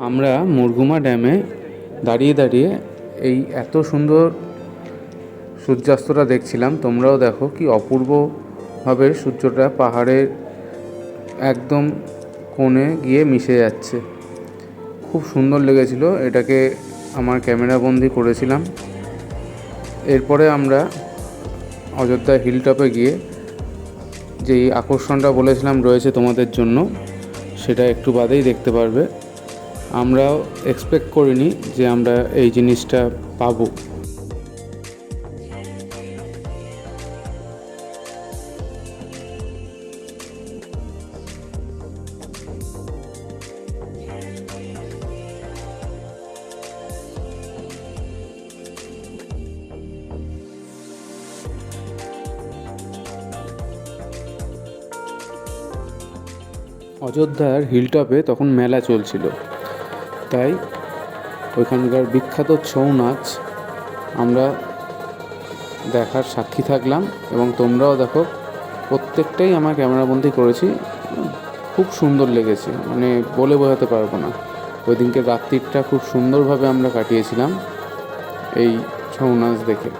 আমরা মুরগুমা ড্যামে দাঁড়িয়ে দাঁড়িয়ে এই এত সুন্দর সূর্যাস্তটা দেখছিলাম। তোমরাও দেখো কি অপূর্বভাবে সূর্যটা পাহাড়ের একদম কোণে গিয়ে মিশে যাচ্ছে। খুব সুন্দর লেগেছিল, এটাকে আমার ক্যামেরা বন্দি করেছিলাম। এরপরে আমরা অযোধ্যা হিলটপে গিয়ে যেই আকর্ষণটা বলেছিলাম রয়েছে তোমাদের জন্য, সেটা একটু বাদেই দেখতে পারবে। আমরাও এক্সপেক্ট করিনি যে আমরা এই জিনিসটা পাবো। অযোধ্যার হিলটপে তখন মেলা চলছিল, তাই ওইখানকার বিখ্যাত ছৌ নাচ আমরা দেখার সাক্ষী থাকলাম এবং তোমরাও দেখো। প্রত্যেকটাই আমার ক্যামেরাবন্দি করেছি। খুব সুন্দর লেগেছে, মানে বলে বোঝাতে পারবো না। ওই দিনকে রাত্রিটা খুব সুন্দরভাবে আমরা কাটিয়েছিলাম এই ছৌ নাচ দেখে।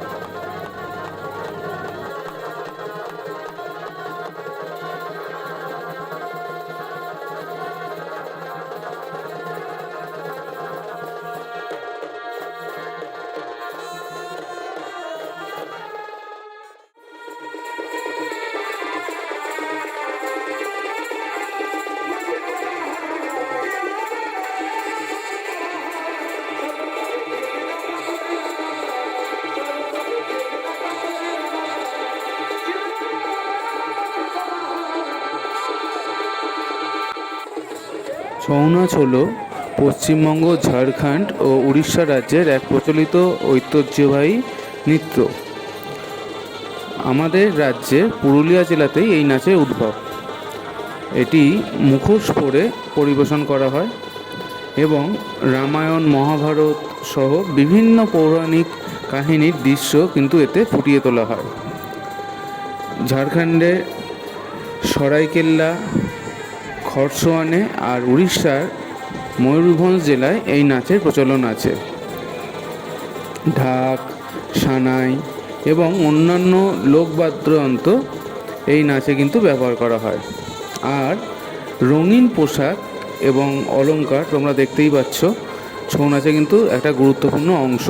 ছৌ নাচ হলো পশ্চিমবঙ্গ, ঝাড়খণ্ড ও উড়িষ্যা রাজ্যের এক প্রচলিত ঐতিহ্যবাহী নৃত্য। আমাদের রাজ্যে পুরুলিয়া জেলাতেই এই নাচের উদ্ভব। এটি মুখোশ পরে পরিবেশন করা হয় এবং রামায়ণ, মহাভারত সহ বিভিন্ন পৌরাণিক কাহিনীর দৃশ্য কিন্তু এতে ফুটিয়ে তোলা হয়। ঝাড়খণ্ডে সরাইকেল্লা, খরসোয়ানে আর উড়িষ্যার ময়ূরভঞ্জ জেলায় এই নাচের প্রচলন আছে। ঢাক, সানাই এবং অন্যান্য লোকবাদ্যযন্ত্র এই নাচে কিন্তু ব্যবহার করা হয়। আর রঙিন পোশাক এবং অলংকার তোমরা দেখতেই পাচ্ছ, ছৌ নাচে কিন্তু একটা গুরুত্বপূর্ণ অংশ।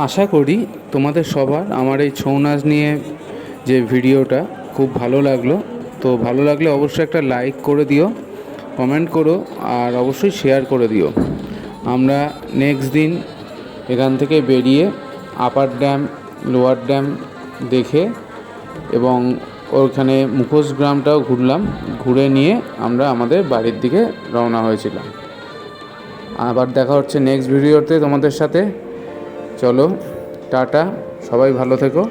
আশা করি তোমাদের সবার আমার এই ছৌ নাচ নিয়ে যে ভিডিওটা খুব ভালো লাগলো। তো ভালো লাগলে অবশ্যই একটা লাইক করে দিও, কমেন্ট করো, আর অবশ্যই শেয়ার করে দিও। আমরা নেক্সট দিন এখান থেকে বেরিয়ে আপার ড্যাম, লোয়ার ড্যাম দেখে এবং ওখানে মুখোশ গ্রামটাও ঘুরলাম। ঘুরে নিয়ে আমরা আমাদের বাড়ির দিকে রওনা হয়েছিলাম। আবার দেখা হচ্ছে নেক্সট ভিডিওতে তোমাদের সাথে। চলো, টাটা, সবাই ভালো থেকো।